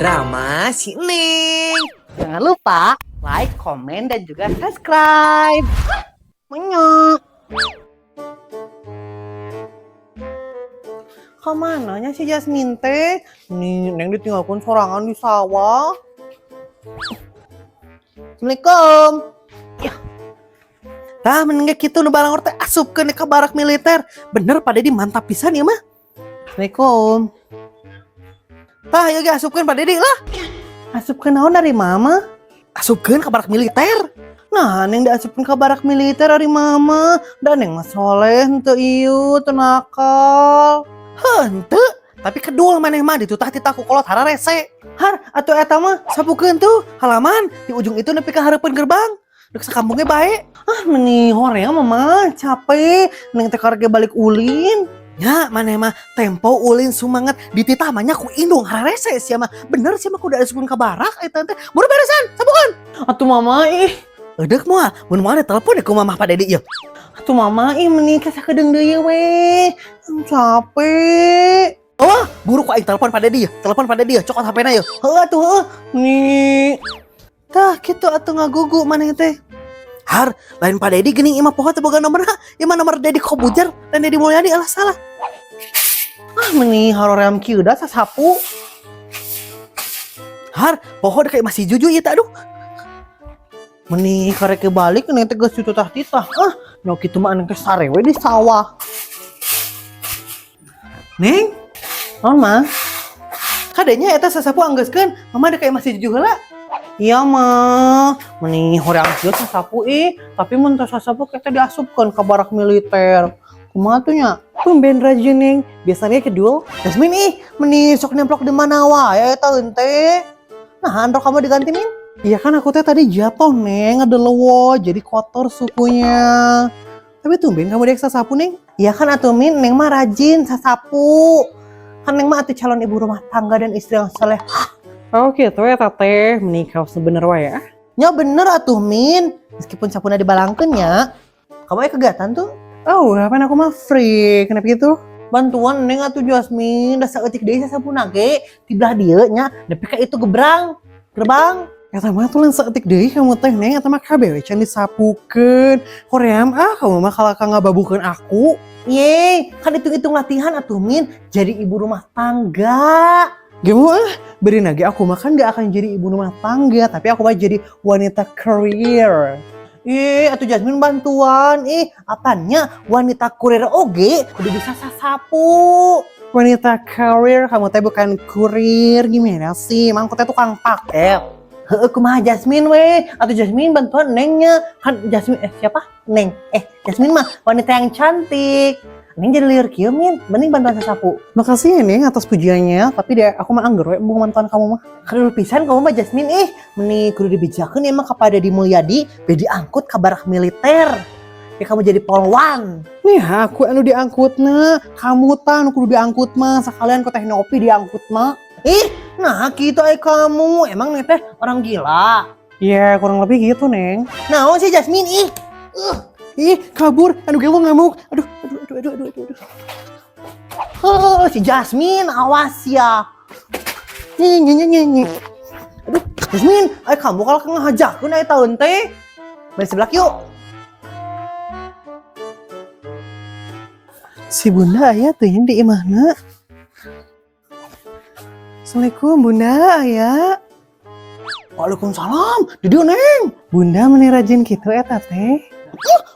drama si Neng. Jangan lupa like, komen, dan juga subscribe. Menyok. Kemananya si Jasmine teh? Nih, Neng ditinggalkan sorangan di sawah. Assalamualaikum. Ya. Tah menengah gitu nu balangor teh asupkeun ke barak militer. Bener pada di mantap pisan ya mah. Assalamualaikum. Tah ya ge asupkeun pada di lah. Asupkeun naon dari mama? Asupkeun ke barak militer. Nah, Neng diasupkeun ke barak militer dari mama. Dan Neng mah soleh henteu ieu teu nakal. Henteu, tapi kedul maneh mah ditutah ti taku kolot hara rese. Har, atuh eta mah sapukeun tuh halaman di ujung itu nepi ka hareupeun gerbang. Dek sakampungnya bae. Ah, meni horeang mama capek. Neng teh karege balik ulin. Ya, maneh mah tempo ulin sumanget dititah mah nya ku indung hara rese sia mah. Bener sia mah kudu asupkeun ka barak eta teh. Buru beresan, sapukeun. Atuh mama ih. Eudeuh moal, mun moal telepon ku mamah Pak Dedi ieu. Atuh mama ih meni kasakedeung deui we. Capek. Oh, buru ku aing telepon Pak Dedi ya. Telepon Pak Dedi ya, cokot HP-na ya. Heuh atuh heuh. Nih. Tah kitu atuh ngagugu maneh teh. Har, lain Pak Dedi geuning imah poho teh boga nomorna. Imah nomor Dedi Kobujar dan Dedi Mulyadi alah salah. Ah, meni haroream kieu da sasapu. Har, poho deuk imah si Juju ieu teh aduh. Meni karek balik neng teh geus ditutah-titah. Ah, nya kitu mah neng teh sarewe di sawah. Neng, naon mah? Kadenya eta sasapu anggeuskeun, mama deuk masih Juju heula. Iya mah, meni horeang kieu sasapu tapi mun teh sasapu kita diasupkeun ka barak militer. Kumaha tuh nya? Tumben rajin Neng, biasanya kedul. Jasmine meni sok nemplok di mana wae eta henteu. Nah, androk kamu diganti Min? Iya kan aku teh tadi jatuh Neng, ada lewo jadi kotor sukunya. Tapi tumben kamu dek sasapu Neng. Iya kan atuh Min, Neng mah rajin sasapu. Kan Neng mah atuh calon ibu rumah tangga dan istri yang saleh. Oh gitu ya teh, menikah sebener wae ya. Nya bener atuh Min, meskipun sapuna dibalangkeun nya. Kamu kegiatan tuh? Oh, apa aku mah free, kenapa gitu? Bantuan Neng atuh Jasmine, da saeutik deui sasapuna ge, di belah dieu nya, nepi ka itu gerbang. Eta mah tuh lain saeutik deui kamu teh Neng, eta mah kabeh can disapukeun. Hoream kamu mah kalaka ngababukeun aku. Ye, kan hitung-hitung latihan atuh Min, jadi ibu rumah tangga. Gimana? Beri nage aku mah kan gak akan jadi ibu rumah tangga, tapi aku mah jadi wanita career. Atuh Jasmine bantuan. Apanya wanita kurir oge udah bisa sasapu. Wanita career, kamu teh bukan kurir gimana sih? Emang aku teh tukang paket. Heeh, kumaha Jasmine we? Atuh Jasmine bantuan Nengnya. Kan Jasmine siapa? Neng. Jasmine mah wanita yang cantik. Neng jadi liur kieu Min, mending bantuan sasapu. Makasih ya Neng atas pujiannya, tapi deh aku mah angger we mau bantuan kamu mah. Kadul pisan kamu mah Jasmine meni kudu dibijakeun emang kepada Dedi Mulyadi be diangkut ka barak militer. Ya kamu jadi polwan. Nih aku anu diangkutna, kamu tah anu kudu diangkut mah, sakalian ku teh Nopi diangkut mah. Nah gitu kamu, emang nih teh orang gila. Iya, kurang lebih gitu Neng. Naon sih Jasmine kabur, anu gelo ngamuk. Aduh. Si Jasmine awas ya. Nyi. Aduh, Jasmine, kamu kalau ngahajakeun eta teh. Bari sebelah yuk. Si Bunda aya teh yang di imahna. Assalamualaikum Bunda aya. Waalaikumsalam. Di dieu Neng. Bunda meni rajin kitu eta teh.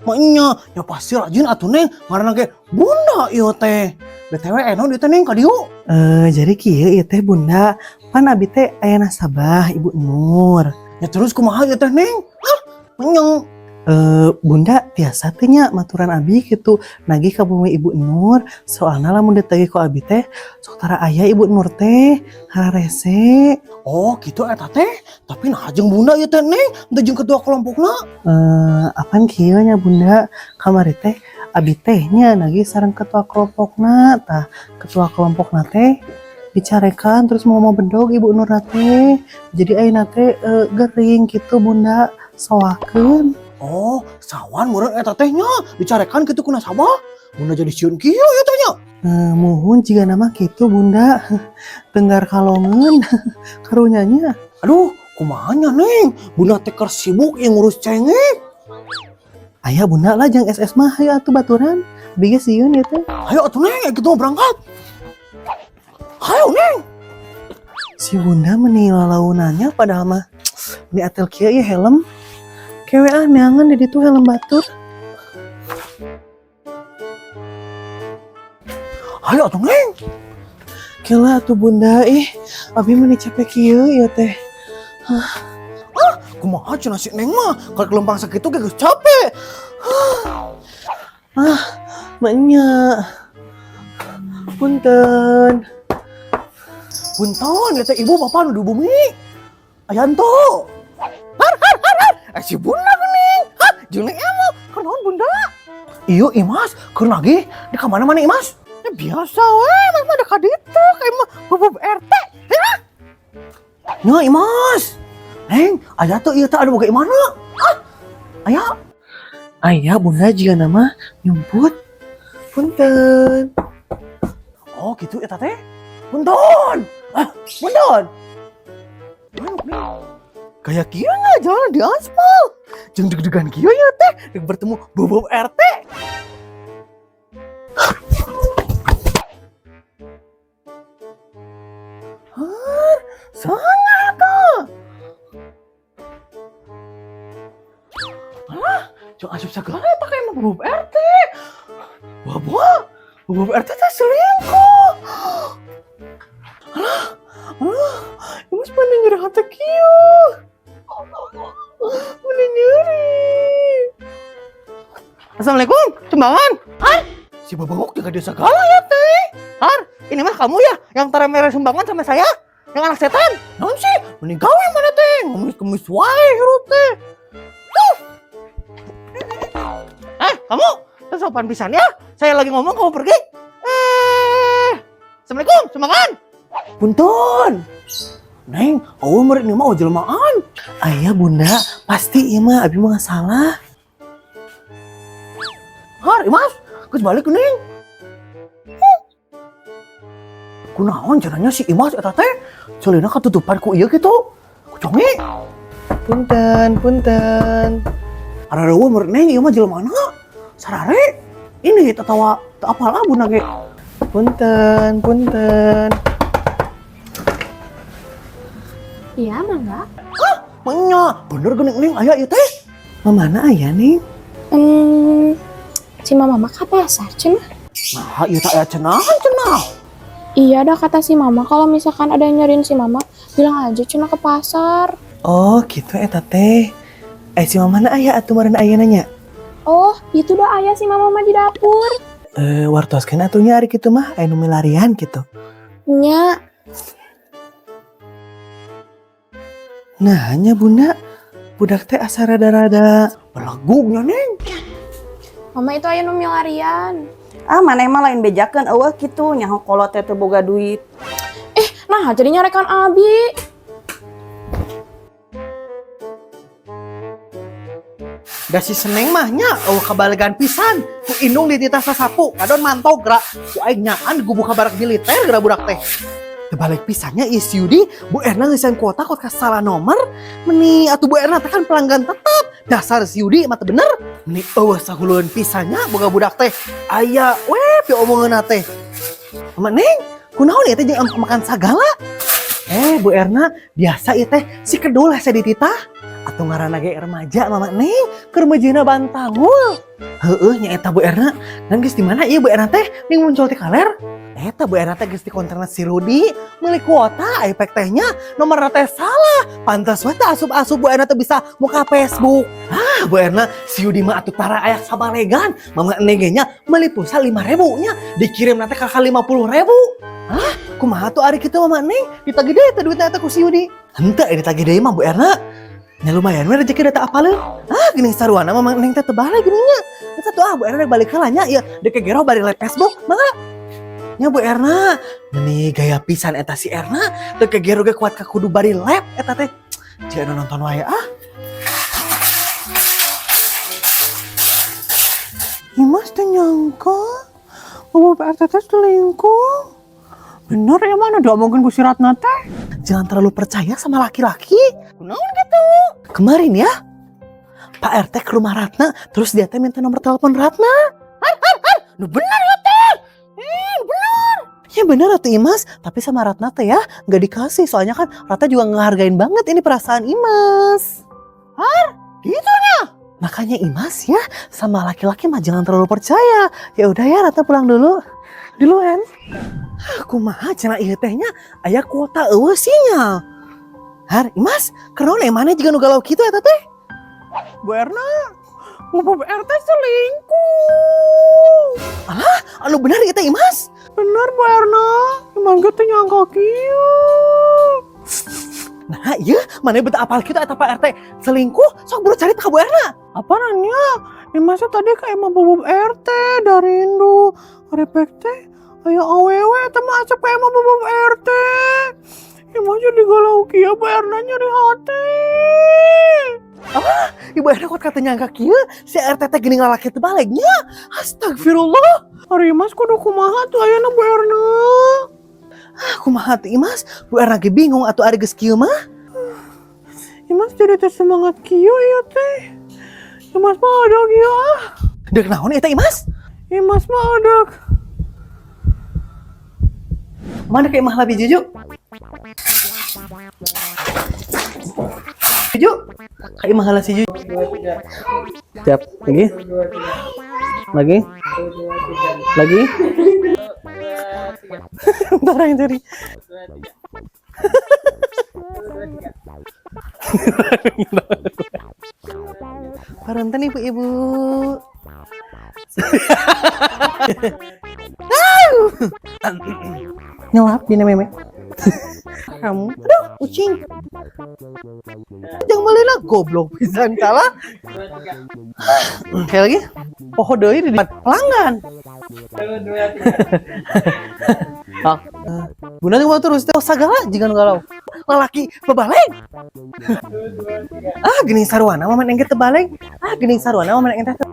Maknya, ya pasti rajin atuh Neng, ngaranna ge Bunda ieu teh. BTW eno dieu teh Neng ka dieu. Jadi kieu ieu teh Bunda, pan abi teh aya nasabah Ibu Nur. Ya terus kumaha ieu teh Neng? Menyong. Bunda biasa teh nya maturan abi kitu nagih ka bumi Ibu Nur, soalna lamun ditagih ku abi teh sok tara aya Ibu Nur teh hara rese. Oh, gitu eta teh. Tapi nah jeung Bunda ieu teh Neng, teu jeung ketua kelompokna. Apaan kieu nya Bunda? Kamari teh abi teh nya nagih sareng ketua kelompokna. Tah, ketua kelompokna teh bicarekan terus mau bedog Ibu Nur teh. Jadi ayeuna teh gering gitu Bunda, sawakeun. Oh, sawan meureun eta teh nya dicarekan kitu ku nasabah. Bunda jadi sieun kieu ya tanya. Muhun jika nama gitu bunda. Tenggar kalongan karunyanya. Aduh, kumanya Neng? Bunda teh keur sibuk yang ngurus cengek. Ayah bunda lah jang SS mah ayo atuh baturan. Bigas sieun ya teh. Ayo atuh Neng, kita mau berangkat. Ayo Neng. Si bunda meni lalaunannya padahal mah ini atel kieu ya helm. Kewe neangan di ditu helm batur. Ayo atuh Neng. Kela atuh bunda abi meni capek kieu ya teh. Kumaha cenah si Neng mah? Kalau kelempang sakitu ge geus capek. Maknya. Punten. Punten, ya teh ibu bapak nu di bumi. Ayanto. Si bunda geuning. Jeung Neng emo, kunaon bunda? Iyo Imas, keur lagi di ka mana mana Imas? Ya biasa we, mah ada ka ditu, kayak mah bubuk RT. Ya. Nya Imas. Neng, aya tuh ieu teh anu boga imana? Aya. Ayah bunda jika nama nyumput. Punten. Oh gitu eta teh. Punten. Punten. Kayak kieu na jalan di aspal. Jeung deg-degan kieu ya teh, deg bertemu bubuk RT. Sangat tuh. Jangan asup segala eta kayak mah bubuk RT. Wah, bubuk RT teh selingkuh. Ibu sepandang nyeri hati kieu. Mana nyeri. Assalamualaikum, Cembangan. Si babanguk jaga dia segala ya teh. Ini mah kamu ya yang tara merah Sumbangan sama saya? Yang anak setan? Naon sih? Mending gawe mana teh? Ngemis-kemis wae hirup teh. Kamu sopan pisan ya? Saya lagi ngomong kamu pergi. Assalamualaikum, Sumbangan. Punten. Neng, eueuh meureun ieu mah jelmaan. Ayah bunda, pasti ieu mah abi mah salah. Imas, geus balik Neng. Kunaon cenanya si Imas eta teh? Ceulina katutupan ku ieu kitu. Ku conge. Punten. Arareueuh meureun Neng ieu mah jelemaana. Sarare. Ini tatawa teu apal abuna ge. Punten. Iya, mangga. Manya, bener geuning Neng aya ieu teh. Mana ayah nih? Si mama mah ka pasar, cenah. Nah, ieu teh aya cenah. Iya dah kata si mama, kalau misalkan ada yang nyariin si mama, bilang aja cenah ke pasar. Oh gitu eta teh. Si mama na ayah atuh meureun aya nanya. Oh, itu dah ayah si mama mah di dapur. Wartoskeun atunya ari kitu mah aya nu milarian gitu. Nya. Nah, hanya bunda, budak teh asa rada-rada Belagugnya Neng. Mama itu aya nu milarian. Maneh mah lain bejakeun eueuh kitu nyaho kolot teh teu boga duit. Nah jadi nyarekan abi. da si Seneng mah nya eueuh kabalegan pisan ku indung di titah sasapu kadon mantau gerak ku aing nyaan gubuk kabarak militer gerak budak teh. Terbalik pisannya is Yudi, Bu Erna ngesan kuota kok salah nomor. Meni atuh Bu Erna teh kan pelanggan tetap. Dasar si Yudi mah teu bener. Meni eueuh sahuluan pisannya boga budak teh. Aya we pi omongeunna teh. Mama Neng, kunaon ieu teh jeung makan sagala? Bu Erna biasa ieu teh si kedul hese dititah. Atuh ngaranna ge remaja Mama Neng, keur meujeuna bantangul. Heueuh nya eta Bu Erna. Dan geus di mana ieu Bu Erna teh ning muncul ti kaler? Eta Bu Erna teh geus di konterna si Rudi, meuli kuota efek tehnya nomor teh salah. Pantes we teh asup-asup Bu Erna teh bisa muka Facebook. Bu Erna si Yudi mah atuh tara aya sabalegan. Mama Neng nya meuli pulsa 5.000 nya, dikirim nanti ka 50.000. Kumaha tuh ari kitu Mama Neng? Ditagih deui teh duitna eta ku si Yudi. Henteu ditagih deui mah Bu Erna. Nya lumayan we rezeki data apaleun. Geuning saruana Mama Neng teh teu balik geuning nya. Eta tuh Bu Erna balik heula nya ieu dek gero bari live Facebook. Mangga nya Bu Erna, ini gaya pisan eta si Erna, teu kegero ge kuat ka kudu bari lab eta teh. Jika nonton wae Imas teh nyangka Bubuk PRT teh selingkuh. Bener ya mana dia mungkin ku si Ratna teh. Jangan terlalu percaya sama laki-laki. Kunaon gitu? Kemarin ya, Pak RT ke rumah Ratna, terus dia teh minta nomor telepon Ratna. Duh bener ya teh. Bener. Ya bener atuh Imas, tapi sama Ratna teh ya nggak dikasih. Soalnya kan Ratna juga ngehargain banget ini perasaan Imas. Gitunya. Makanya Imas ya sama laki-laki mah jangan terlalu percaya. Ya udah ya Ratna pulang dulu. Duluan. Kumaha cenah ieu tehnya aya kuota eueuh sinyal. Har, Imas, kenaon emane jiga nu galau kitu eta teh? Bu Erna, Bubuk PRT selingkuh. Anu bener ieu teh Imas? Bener Bu Erna, emang gitu nyangka kieu. Nah, iya, mana beta apal kitu eta Pak RT selingkuh, sok buru cari ka Bu Erna. Apa nanya? Masa tadi kayak emang Bubuk RT dari Indo. Repek teh, ayo awewe teman acap kayak emang Bubuk RT. Emang jadi galau kia Bu Erna nyari hati. Ibu Erna kuat kata nyangka kieu, si RT teh geuning lalaki teu balegnya. Astagfirullah. Hari Mas kudu kumaha tuh ayeuna Bu Erna. Kumaha teh Imas? Bu Erna ge bingung atuh ari geus kieu mah. Mas jadi teh semangat kieu ya teh. Mas mah ada kieu ah. Deuk naon eta Imas? Mas mah ada. Mana kayak mah lebih jujuk? Jujuk? Kayak mah si jujuk. Siap, lagi? Lagi? Lagi? Bentar yang tadi. Paranten ibu-ibu. Nyelap dina meme. Kamu, aduh, kucing. Jangan malena goblok pisan kalah. Kayak lagi? Poho deui di depan pelanggan. Bunda tuh terus sagala jangan galau. Lalaki bebaleng. Gening sarwana mah main engke teu baleng. Gening sarwana mah main engke teh